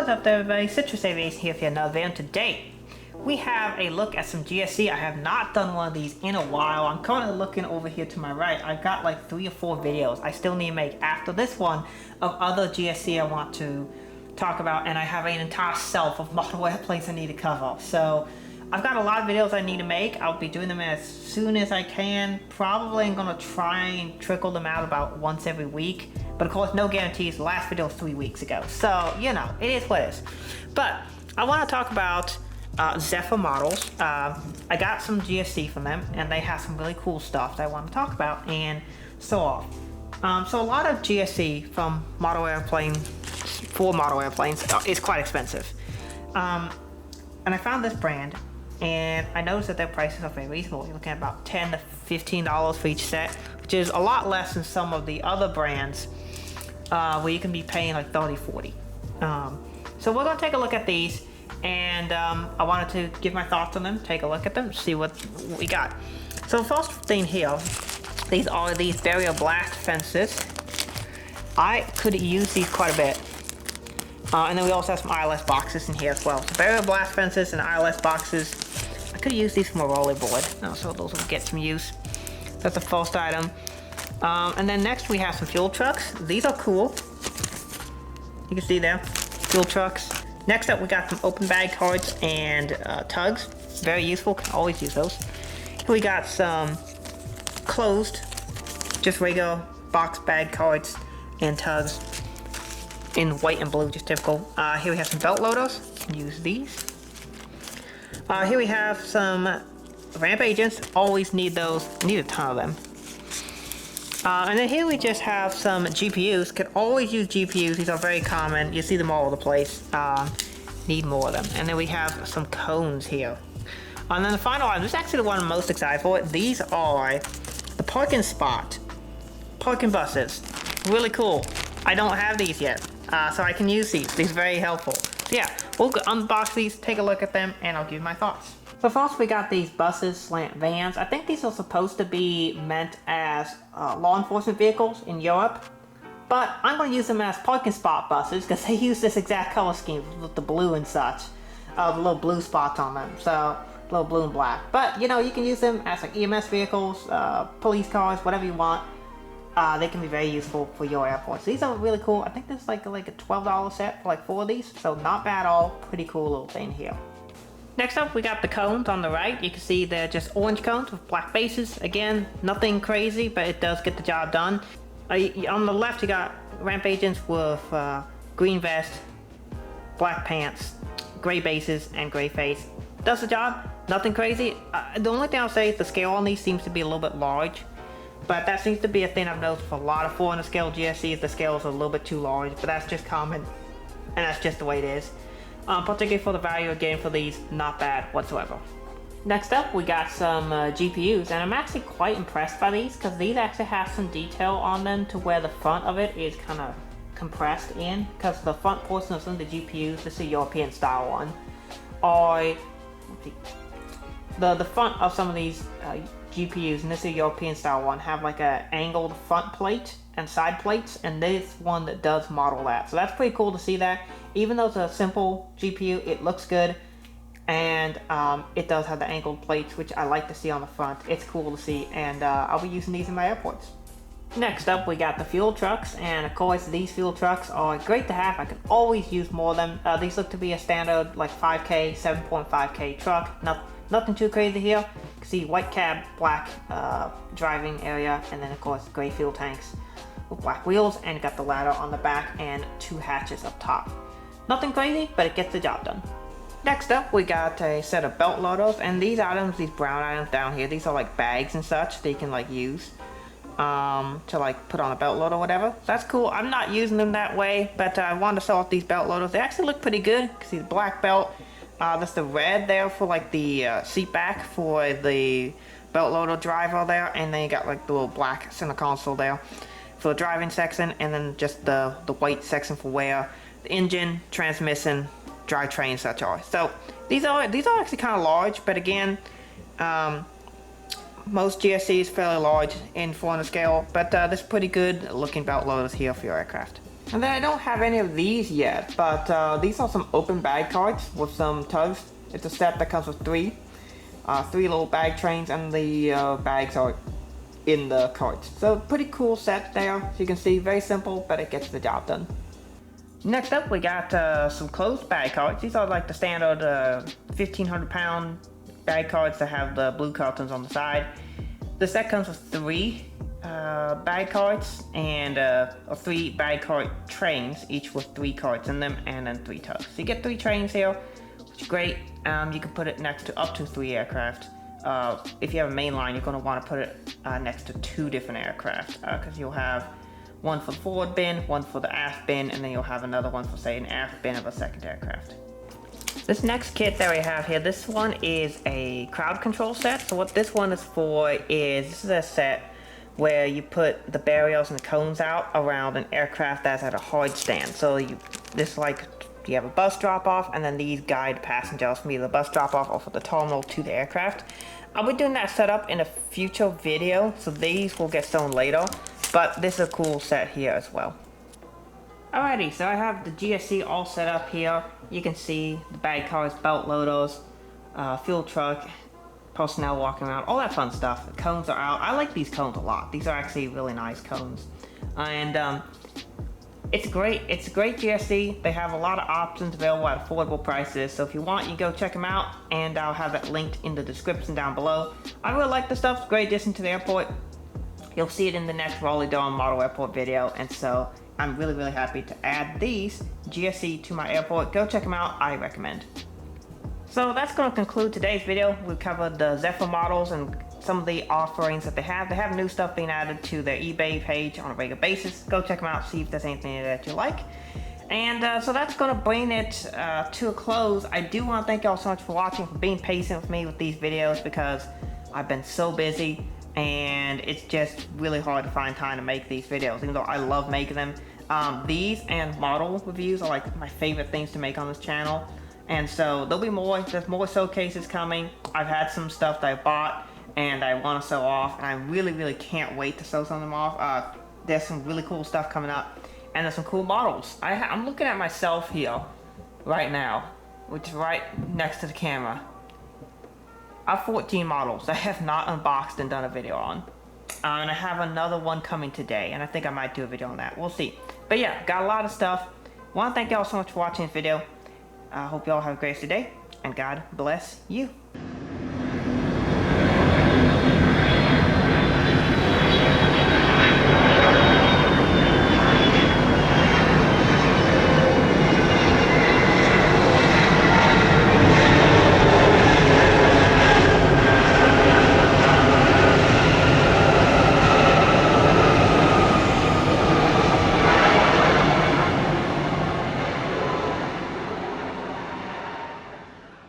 What is up there, everybody? Citrus Aviation here for another video. Today we have a look at some GSE. I have not done one of these in a while. I'm currently looking over here to my right. I've got like 3 or 4 videos I still need to make after this one of other GSE I want to talk about, and I have an entire shelf of model airplanes I need to cover. So I've got a lot of videos I need to make. I'll be doing them as soon as I can. Probably I'm gonna try and trickle them out about once every week. But of course, no guarantees. The last video was 3 weeks ago. So, you know, it is what it is. But I want to talk about Zephyr Models. I got some GSE from them, and they have some really cool stuff that I want to talk about and so on. So a lot of GSE from model airplanes, for model airplanes, is quite expensive. And I found this brand, and I noticed that their prices are very reasonable. You're looking at about $10 to $15 for each set, which is a lot less than some of the other brands where you can be paying like $30, $40. So we're going to take a look at these, and I wanted to give my thoughts on them, take a look at them, see what we got. So the first thing here, these are these barrier blast fences. I could use these quite a bit. And then we also have some ILS boxes in here as well. So barrier blast fences and ILS boxes. I could use these from a rollerboard, so those will get some use. That's the first item. And then next we have some fuel trucks. These are cool. You can see there, fuel trucks. Next up we got some open bag cards and tugs. Very useful, can always use those. Here we got some closed, just regular box bag cards and tugs in white and blue, just typical. Here we have some belt loaders, use these. Here we have some ramp agents, always need those, need a ton of them. And then here we just have some GPUs, can always use GPUs, these are very common, you see them all over the place, need more of them. And then we have some cones here. And then the final item, this is actually the one I'm most excited for. These are the parking spot, parking buses, really cool. I don't have these yet, so I can use these are very helpful. So yeah, we'll unbox these, take a look at them, and I'll give you my thoughts. So first we got these buses, slant vans. I think these are supposed to be meant as law enforcement vehicles in Europe, but I'm going to use them as parking spot buses because they use this exact color scheme with the blue and such, the little blue spots on them, so little blue and black. But you know, you can use them as like EMS vehicles, police cars, whatever you want. They can be very useful for your airports. These are really cool. I think there's like a $12 set for like 4 of these, so not bad at all. Pretty cool little thing here. Next up, we got the cones on the right. You can see they're just orange cones with black bases. Again, nothing crazy, but it does get the job done. On the left, you got ramp agents with green vest, black pants, gray bases, and gray face. Does the job, nothing crazy. The only thing I'll say is the scale on these seems to be a little bit large, but that seems to be a thing I've noticed for a lot of 400 scale GSEs. The scales are a little bit too large, but that's just common, and that's just the way it is. Particularly for the value you're getting for these, not bad whatsoever. Next up, we got some GPUs, and I'm actually quite impressed by these because these actually have some detail on them to where the front of it is kind of compressed in, because the front portion of some of the GPUs, this is a European style one, are the front of some of these GPUs, and this is a European style one, have like a angled front plate and side plates, and this one that does model that. So that's pretty cool to see that. Even though it's a simple GPU, it looks good, and it does have the angled plates, which I like to see on the front. It's cool to see, and I'll be using these in my airports. Next up, we got the fuel trucks, and of course these fuel trucks are great to have. I can always use more of them. These look to be a standard like 5K, 7.5K truck. Nothing too crazy here. You can see white cab, black driving area, and then of course gray fuel tanks with black wheels, and got the ladder on the back and 2 hatches up top. Nothing crazy, but it gets the job done. Next up, we got a set of belt loaders, and these items, these brown items down here, these are like bags and such they can like use to like put on a belt loader or whatever. That's cool. I'm not using them that way, but I wanted to show off these belt loaders. They actually look pretty good. You can see the black belt. That's the red there for like the seat back for the belt loader driver there, and then you got like the little black center console there for the driving section, and then just the white section for where the engine, transmission, drivetrain, such are. So these are actually kind of large, but again, most GSEs fairly large in 400 scale, but this is pretty good looking belt loaders here for your aircraft. And then I don't have any of these yet, but these are some open bag cards with some tugs. It's a set that comes with three little bag trains, and the bags are in the cards. So pretty cool set there. As you can see, very simple, but it gets the job done. Next up, we got some closed bag cards. These are like the standard 1,500 pound bag cards that have the blue cartons on the side. The set comes with three bag cards and or three bag card trains, each with three cards in them, and then three tugs. So you get three trains here, which is great. You can put it next to up to 3 aircraft. If you have a main line, you're going to want to put it next to 2 different aircraft, because you'll have one for the forward bin, one for the aft bin, and then you'll have another one for, say, an aft bin of a second aircraft. This next kit that we have here, this one is a crowd control set. So what this one is for is, this is a set where you put the barriers and the cones out around an aircraft that's at a hard stand. So this is like, you have a bus drop off, and then these guide passengers from either the bus drop off or from the terminal to the aircraft. I'll be doing that setup in a future video, so these will get shown later, but this is a cool set here as well. Alrighty, so I have the GSE all set up here. You can see the bag cards, belt loaders, fuel truck, personnel walking around, all that fun stuff. The cones are out. I like these cones a lot. These are actually really nice cones. And it's great. It's a great GSE. They have a lot of options available at affordable prices. So if you want, you go check them out, and I'll have that linked in the description down below. I really like the stuff. It's a great addition to the airport. You'll see it in the next Raleigh-Durham model airport video, and so I'm really happy to add these GSE to my airport. Go check them out. I recommend. So that's going to conclude today's video. We covered the Zephyr models and some of the offerings that they have. They have new stuff being added to their eBay page on a regular basis. Go check them out, see if there's anything that you like. And so that's going to bring it to a close. I do want to thank y'all so much for watching, for being patient with me with these videos, because I've been so busy and it's just really hard to find time to make these videos, even though I love making them. These and model reviews are like my favorite things to make on this channel. And so there'll be more, there's more showcases coming. I've had some stuff that I bought and I want to show off, and I really can't wait to show some of them off. There's some really cool stuff coming up, and there's some cool models. I'm looking at myself here right now, which is right next to the camera. I have 14 models I have not unboxed and done a video on. And I have another one coming today, and I think I might do a video on that. We'll see. But yeah, got a lot of stuff. Want to thank y'all so much for watching this video. I hope y'all have a great day, and God bless you.